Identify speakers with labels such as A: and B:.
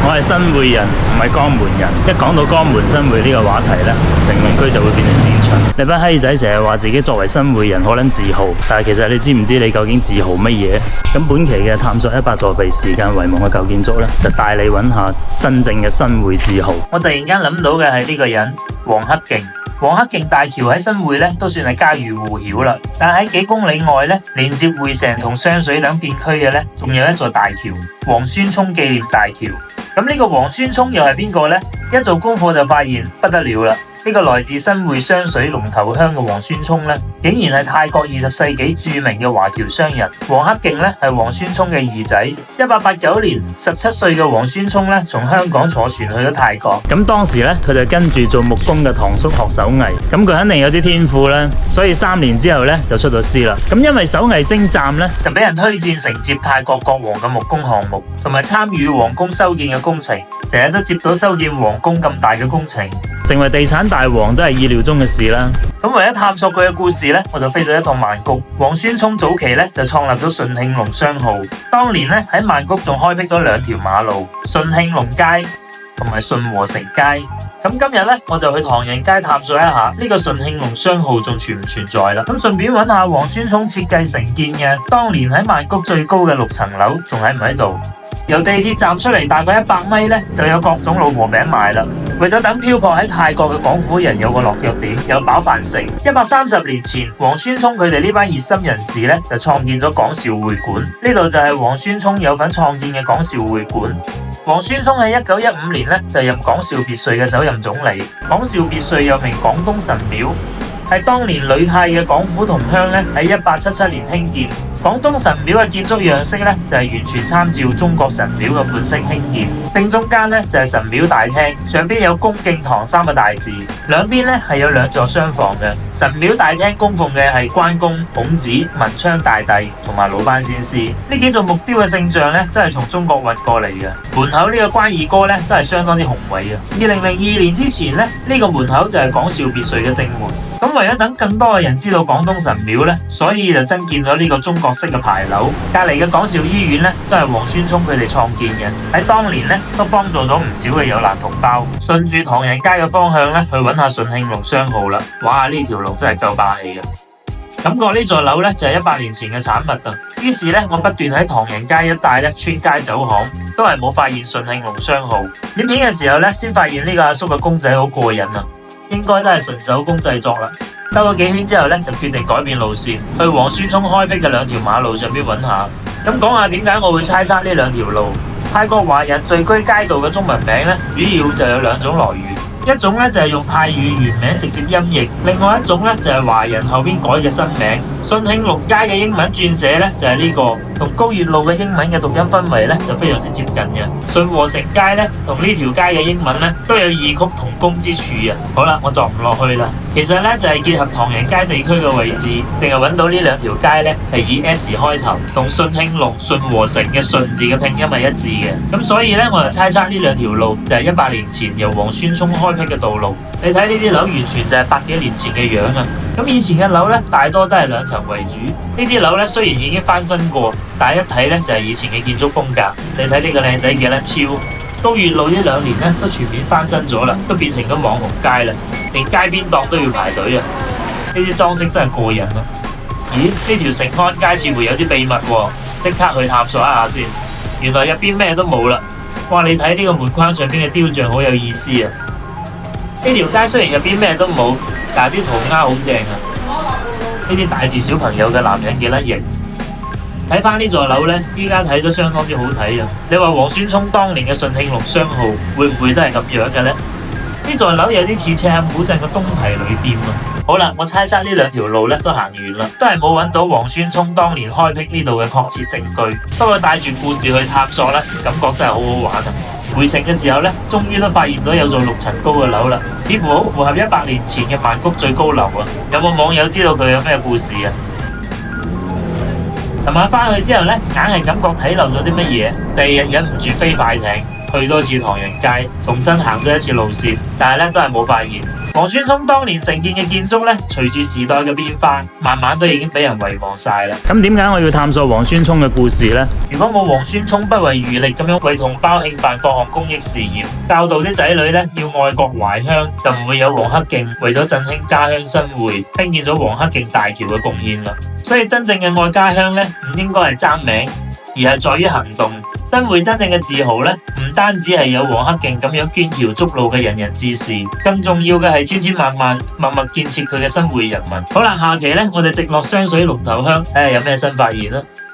A: 我係新會人，唔係江門人。一講到江門新會呢個話題呢，評論區就會變成戰場。你班閪仔成日話自己作為新會人好撚自豪，但係其實你知唔知你究竟自豪乜嘢？咁本期嘅探索100座被時間遺忘嘅舊建築呢，就帶你揾下真正嘅新會自豪。我突然間諗到嘅係呢個人，黃克競。黃克競大橋喺新會咧都算係家喻戶曉啦，但喺幾公里外咧，連接會城同雙水等片區嘅咧，仲有一座大橋——黃宣聰紀念大橋。咁呢個黃宣聰又係邊個呢？一做功課就發現不得了啦！呢個來自新會雙水龍頭鄉嘅黃宣聰咧，竟然係泰國20世紀著名嘅華僑商人。黃克競咧係黃宣聰嘅二仔。1889年，17歲嘅黃宣聰咧從香港坐船去咗泰國。咁當時咧佢就跟住做木工嘅堂叔學手藝。咁佢肯定有啲天賦啦，所以3年之後咧就出咗師啦。咁因為手藝精湛咧，就俾人推薦承接泰國國王嘅木工項目，同埋參與皇宮修建嘅工程，成日都接到修建皇宮咁大嘅工程，成為地產大王都係意料中嘅事啦。咁為咗探索佢嘅故事咧，我就飛到一趟曼谷。黃宣聰早期咧就創立咗順慶隆商號，當年咧喺曼谷仲開闢咗2條馬路，順慶隆街同埋順和成街。咁今日咧我就去唐人街探索一下呢個順慶隆商號仲存唔存在啦。咁順便揾下黃宣聰設計承建嘅當年喺曼谷最高嘅6層樓仲喺唔喺度？由地鐵站出嚟大概100米咧，就有各種老婆餅賣啦。為咗等漂泊喺泰國嘅港府人有個落腳點，有飽飯食。130年前，黃宣聰佢哋呢班熱心人士咧，就創建咗港兆會館。呢度就係黃宣聰有份創建嘅港兆會館。黃宣聰喺1915年咧就任港兆別墅嘅首任總理。港兆別墅又名廣東神廟，係當年呂泰嘅港府同鄉咧喺1877年興建。廣東神廟嘅建築樣式咧就係完全參照中國神廟嘅款式興建。正中間咧就係神廟大廳，上邊有恭敬堂3個大字，兩邊咧係有2座廂房嘅。神廟大廳供奉嘅係關公、孔子、文昌大帝同埋魯班先師。呢幾座木雕嘅聖像咧都係從中國運過嚟嘅。門口呢個關二哥咧都係相當之宏偉嘅。2002年之前咧呢個門口就係港兆別墅嘅正門。咁為咗等更多嘅人知道廣東神廟咧，所以就增建咗呢個中國式嘅牌樓。隔籬嘅港兆醫院咧都係黃宣聰佢哋創建嘅，喺當年咧都幫助咗唔少嘅有難同胞。順住唐人街嘅方向咧去揾下順慶隆商號啦。哇！呢條路真係夠霸氣嘅，感覺呢座樓咧就係100年前嘅產物啊。於是咧我不斷喺唐人街一帶咧穿街走巷，都係冇發現順慶隆商號。剪片嘅時候咧先發現呢個阿叔嘅公仔好過癮啊！應該都係純手工製作啦。兜咗幾圈之後咧，就決定改變路線，去黃宣聰開闢嘅2條馬路上邊揾下。咁講下點解我會猜測呢2條路？泰國華人聚居街道嘅中文名咧，主要就有2種來源，一種咧就係用泰語原名直接音譯，另外一種咧就係華人後邊改嘅新名。順慶隆街嘅英文轉寫咧就係呢個，同高月路嘅英文嘅讀音氛圍咧就非常之接近嘅。順和成街咧同呢條街嘅英文咧都有異曲同工之處啊！好啦，我作唔落去啦。其實咧就係結合唐人街地區嘅位置，淨係揾到呢2條街咧係以 S 開頭，同順慶隆、順和成嘅順字嘅拼音係一致嘅。咁所以咧我就猜測呢2條路就係100年前由黃宣聰開闢嘅道路。你睇呢啲樓完全就係100幾年前嘅樣啊！咁以前嘅樓咧大多都係2層為主，呢啲樓咧雖然已經翻新過，但係一睇咧就係以前嘅建築風格。你睇呢個靚仔幾撚超？高月路呢2年咧都全面翻新咗啦，都變成咗網紅街啦，連街邊檔都要排隊啊！呢啲裝飾真係過癮啊！咦？呢條成安街似乎有啲秘密喎，即刻去探索一下先。原來入邊咩都冇啦！哇！你睇呢個門框上邊嘅雕像好有意思啊！呢條街雖然入邊咩都冇，但係啲塗鴉好正啊！呢啲帶住小朋友嘅男人幾得型。睇翻呢座樓呢，依家睇都相當之好睇啊！你話黃宣聰當年嘅順慶隆商號會唔會都係咁樣嘅呢？呢座樓有啲似赤坎古鎮嘅東堤旅店啊！好啦，我猜測呢2條路呢都行完啦，都係冇揾到黃宣聰當年開闢呢度嘅確切證據。不過帶住故事去探索呢，感覺真係好好玩啊！回程嘅時候呢，終於都發現到有座6層高嘅樓啦，似乎好符合100年前嘅曼谷最高樓啊！有冇網友知道佢有咩故事啊？尋晚翻去之後呢，硬係感覺睇漏咗啲乜嘢，第2日忍唔住飛快艇去多次唐人街，重新行多一次路線，但係呢都係冇發現。
B: 王孫聰當年承建嘅建築咧，隨住時代嘅變化，慢慢都已經俾人遺忘晒啦。
A: 咁點解我要探索王孫聰嘅故事呢？
B: 如果冇王孫聰不遺餘力咁樣為同胞興辦各項公益事業，教導啲仔女咧要愛國懷鄉，就唔會有黃克競為咗振興家鄉新會興建咗黃克競大橋嘅貢獻啦。所以真正嘅愛家鄉咧，唔應該係爭名，而係在於行動。新會真正嘅自豪咧，唔單止係有黃克競咁樣捐橋築路嘅仁人志士，更重要嘅係千千萬萬默默建設佢嘅新會人民。好啦，下期咧我哋直落雙水龍頭鄉，睇下有咩新發現啦〜